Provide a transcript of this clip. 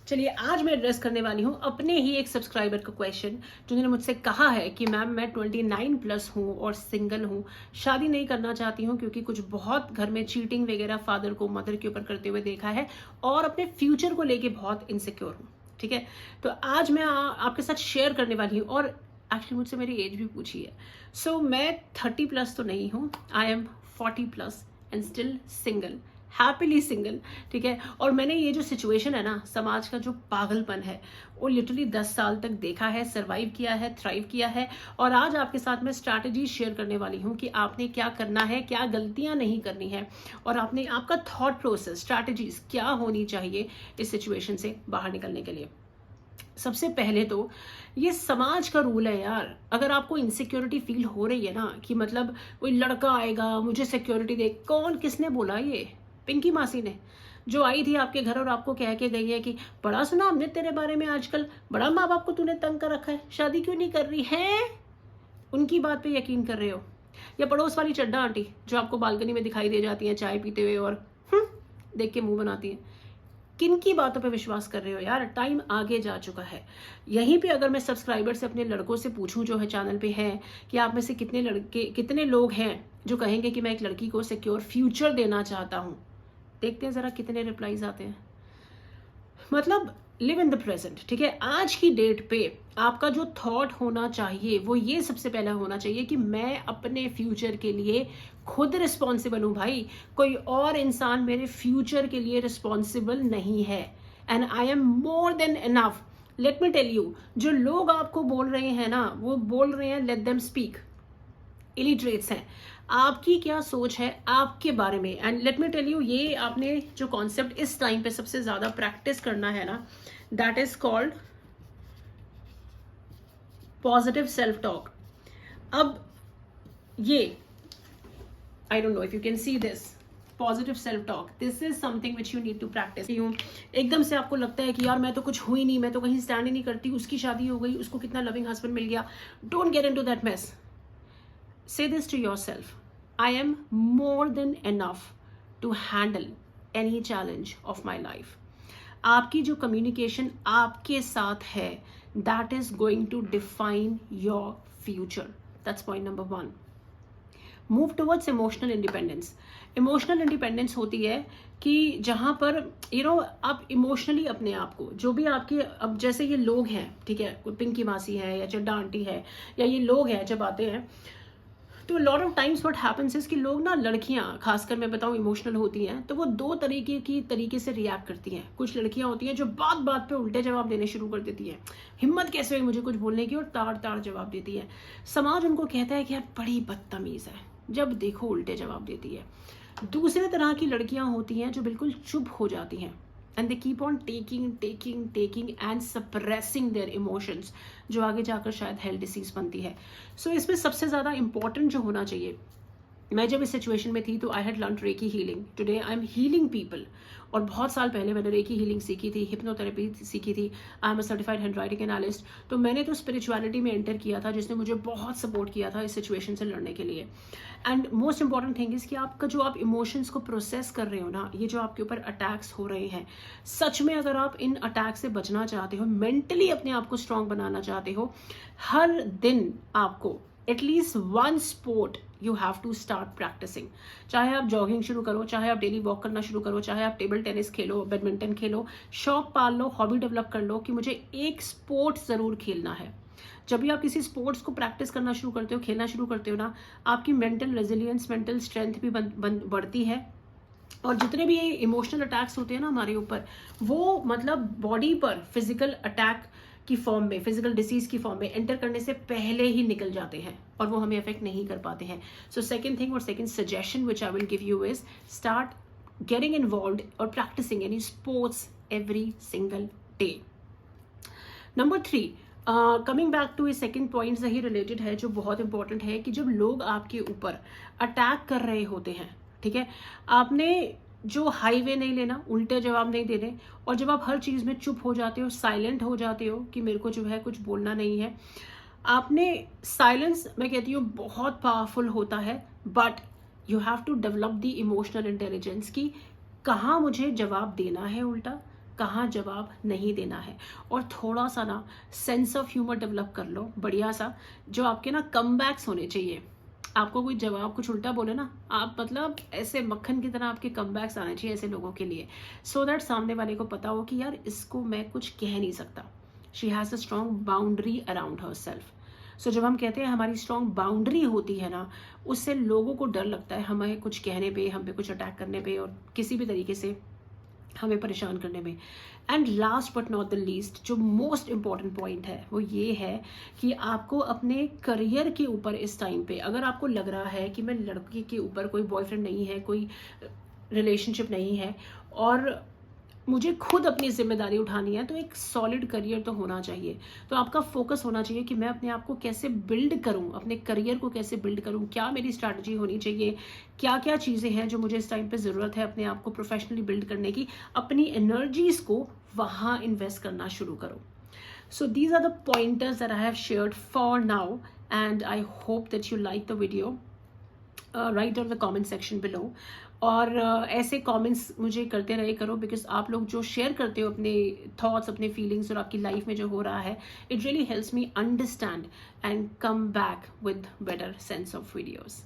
चलिए आज मैं एड्रेस करने वाली हूँ अपने ही एक सब्सक्राइबर का क्वेश्चन, जिन्होंने मुझसे कहा है कि मैम मैं 29 प्लस हूँ और सिंगल हूँ, शादी नहीं करना चाहती हूँ क्योंकि कुछ बहुत घर में चीटिंग वगैरह फादर को मदर के ऊपर करते हुए देखा है और अपने फ्यूचर को लेके बहुत इनसिक्योर हूँ। ठीक है, तो आज मैं आपके साथ शेयर करने वाली हूँ और एक्चुअली मुझसे मेरी एज भी पूछी है। सो मैं 30 प्लस तो नहीं हूँ, I am 40 plus and still single, happily single. ठीक है, और मैंने ये जो सिचुएशन है ना, समाज का जो पागलपन है, वो लिटरली 10 साल तक देखा है, सरवाइव किया है, थ्राइव किया है। और आज आपके साथ मैं स्ट्रैटेजी शेयर करने वाली हूँ कि आपने क्या करना है, क्या गलतियां नहीं करनी है, और आपने आपका थॉट प्रोसेस, स्ट्रैटेजीज क्या होनी चाहिए इस सिचुएशन से बाहर निकलने के लिए। सबसे पहले तो ये समाज का रूल है यार। अगर आपको इनसिक्योरिटी फील हो रही है ना कि मतलब कोई लड़का आएगा मुझे सिक्योरिटी दे, कौन किसने बोला? ये पिंकी मासी ने, जो आई थी आपके घर और आपको कह के गई है कि बड़ा सुना हमने तेरे बारे में आजकल, बड़ा माँ बाप को तूने तंग कर रखा है, शादी क्यों नहीं कर रही है? उनकी बात पे यकीन कर रहे हो? या पड़ोस वाली चड्डा आंटी जो आपको बालकनी में दिखाई दे जाती है चाय पीते हुए और देख के मुंह बनाती है, किन की बातों पे विश्वास कर रहे हो यार? टाइम आगे जा चुका है। यहीं पे अगर मैं सब्सक्राइबर से, अपने लड़कों से पूछूं जो है चैनल पे हैं, कि आप में से कितने लोग हैं जो कहेंगे कि मैं एक लड़की को सिक्योर फ्यूचर देना चाहता हूं, देखते हैं जरा कितने रिप्लाईज आते हैं। मतलब लिव इन द प्रेजेंट। ठीक है, आज की डेट पे आपका जो थॉट होना चाहिए वो ये सबसे पहला होना चाहिए कि मैं अपने फ्यूचर के लिए खुद रिस्पॉन्सिबल हूं भाई, कोई और इंसान मेरे फ्यूचर के लिए रिस्पॉन्सिबल नहीं है। And I am more than enough. Let me tell you, जो लोग आपको बोल रहे हैं ना, वो बोल रहे हैं लेट देम स्पीक, इलिटरेट्स हैं। आपकी क्या सोच है आपके बारे में? And let me tell you, ये आपने जो कॉन्सेप्ट इस टाइम पे सबसे ज्यादा प्रैक्टिस करना है ना, that is called positive self talk. अब ये, I don't know if you can see this positive self talk, this is something which you need to practise. एकदम से आपको लगता है कि यार मैं तो कुछ हुई नहीं, मैं तो कहीं स्टैंड ही नहीं करती, उसकी शादी हो गई, उसको कितना लविंग हस्बैंड मिल गया, don't get into that mess. Say this to yourself: I am more than enough to handle any challenge of my life. आपकी जो कम्युनिकेशन आपके साथ है, that is going to define your future. That's point number 1. Move towards emotional independence. Emotional independence होती है कि जहाँ पर आप इमोशनली अपने आप को, जो भी आपके, अब जैसे ये लोग हैं, ठीक है, कोई पिंकी मासी है या चड्डा आंटी है या ये लोग हैं, जब आते हैं तो lot of times what happens is कि लोग ना, लड़कियां खासकर मैं बताऊं इमोशनल होती हैं, तो वो दो तरीके से रिएक्ट करती हैं। कुछ लड़कियां होती हैं जो बात बात पे उल्टे जवाब देने शुरू कर देती हैं, हिम्मत कैसे हुई मुझे कुछ बोलने की, और ताड़ ताड़ जवाब देती है। समाज उनको कहता है कि यार बड़ी बदतमीज है, जब देखो उल्टे जवाब देती है। दूसरे तरह की लड़कियां होती हैं जो बिल्कुल चुप हो जाती हैं, and they keep on taking and suppressing their emotions, जो आगे जाकर शायद हेल्थ डिसीज बनती है। सो इसमें सबसे ज़्यादा इंपॉर्टेंट जो होना चाहिए, मैं जब इस सिचुएशन में थी तो I had learn recce healing, today I am healing people. और बहुत साल पहले मैंने रेकी हीलिंग सीखी थी, हिप्नोथेरेपी सीखी थी, I am a certified hand writing analyst. तो मैंने तो स्पिरिचुअलिटी में एंटर किया था, जिसने मुझे बहुत सपोर्ट किया था इस सिचुएशन से लड़ने के लिए। And most important thing is कि आपका जो आप इमोशंस को प्रोसेस कर रहे हो ना, ये जो आपके ऊपर अटैक्स हो रहे हैं, सच में अगर आप इन अटैक से बचना चाहते हो, मेंटली अपने आप को स्ट्रांग बनाना चाहते हो, हर दिन आपको at least one sport you have to start practising. चाहे आप जॉगिंग शुरू करो, चाहे आप डेली वॉक करना शुरू करो, चाहे आप टेबल टेनिस खेलो, बैडमिंटन खेलो, शौक पाल लो, हॉबी डेवलप कर लो कि मुझे एक स्पोर्ट जरूर खेलना है। जब भी आप किसी स्पोर्ट्स को प्रैक्टिस करना शुरू करते हो, खेलना शुरू करते हो ना, आपकी मेंटल रेजिलियंस, मेंटल स्ट्रेंथ भी बढ़ती है। और जितने भी इमोशनल अटैक्स होते हैं ना हमारे ऊपर, वो मतलब बॉडी पर फिजिकल अटैक की फॉर्म में, फिजिकल डिसीज की फॉर्म में एंटर करने से पहले ही निकल जाते हैं और वो हमें अफेक्ट नहीं कर पाते हैं। सो सेकंड थिंग और second suggestion which I will give you is start getting involved और practicing any sports every single day. Number 3, coming back to a second point से ही रिलेटेड है, जो बहुत इंपॉर्टेंट है, कि जब लोग आपके ऊपर अटैक कर रहे होते हैं, ठीक है, आपने जो हाईवे नहीं लेना, उल्टे जवाब नहीं देने, और जब आप हर चीज़ में चुप हो जाते हो, साइलेंट हो जाते हो कि मेरे को जो है कुछ बोलना नहीं है, आपने साइलेंस, मैं कहती हूँ बहुत पावरफुल होता है, but you have to develop the emotional intelligence की कहाँ मुझे जवाब देना है उल्टा, कहाँ जवाब नहीं देना है। और थोड़ा सा ना सेंस ऑफ ह्यूमर डेवलप कर लो, बढ़िया सा, जो आपके ना कमबैक्स होने चाहिए। आपको कोई जवाब कुछ उल्टा बोले ना, आप मतलब ऐसे मक्खन की तरह आपके कमबैक्स आने चाहिए ऐसे लोगों के लिए, सो दैट सामने वाले को पता हो कि यार इसको मैं कुछ कह नहीं सकता। She has a strong boundary around herself. So जब हम कहते हैं हमारी स्ट्रॉन्ग बाउंड्री होती है ना, उससे लोगों को डर लगता है हमें कुछ कहने पे, हम पे कुछ अटैक करने पे और किसी भी तरीके से हमें परेशान करने में। And last but not the least, जो मोस्ट इम्पॉर्टेंट पॉइंट है वो ये है कि आपको अपने करियर के ऊपर इस टाइम पे, अगर आपको लग रहा है कि मैं लड़के के ऊपर, कोई बॉयफ्रेंड नहीं है, कोई रिलेशनशिप नहीं है और मुझे खुद अपनी जिम्मेदारी उठानी है, तो एक सॉलिड करियर तो होना चाहिए। तो आपका फोकस होना चाहिए कि मैं अपने आप को कैसे बिल्ड करूं, अपने करियर को कैसे बिल्ड करूं, क्या मेरी स्ट्रैटेजी होनी चाहिए, क्या क्या चीज़ें हैं जो मुझे इस टाइम पे ज़रूरत है अपने आप को प्रोफेशनली बिल्ड करने की। अपनी एनर्जीज़ को वहाँ इन्वेस्ट करना शुरू करो। So these are the pointers that I have shared for now, and I hope that you like the video. Write on the comment section below. और ऐसे कमेंट्स मुझे करते रहे करो, बिकॉज आप लोग जो शेयर करते हो अपने थॉट्स, अपने फीलिंग्स और आपकी लाइफ में जो हो रहा है, it really helps me understand and come back with better sense of videos.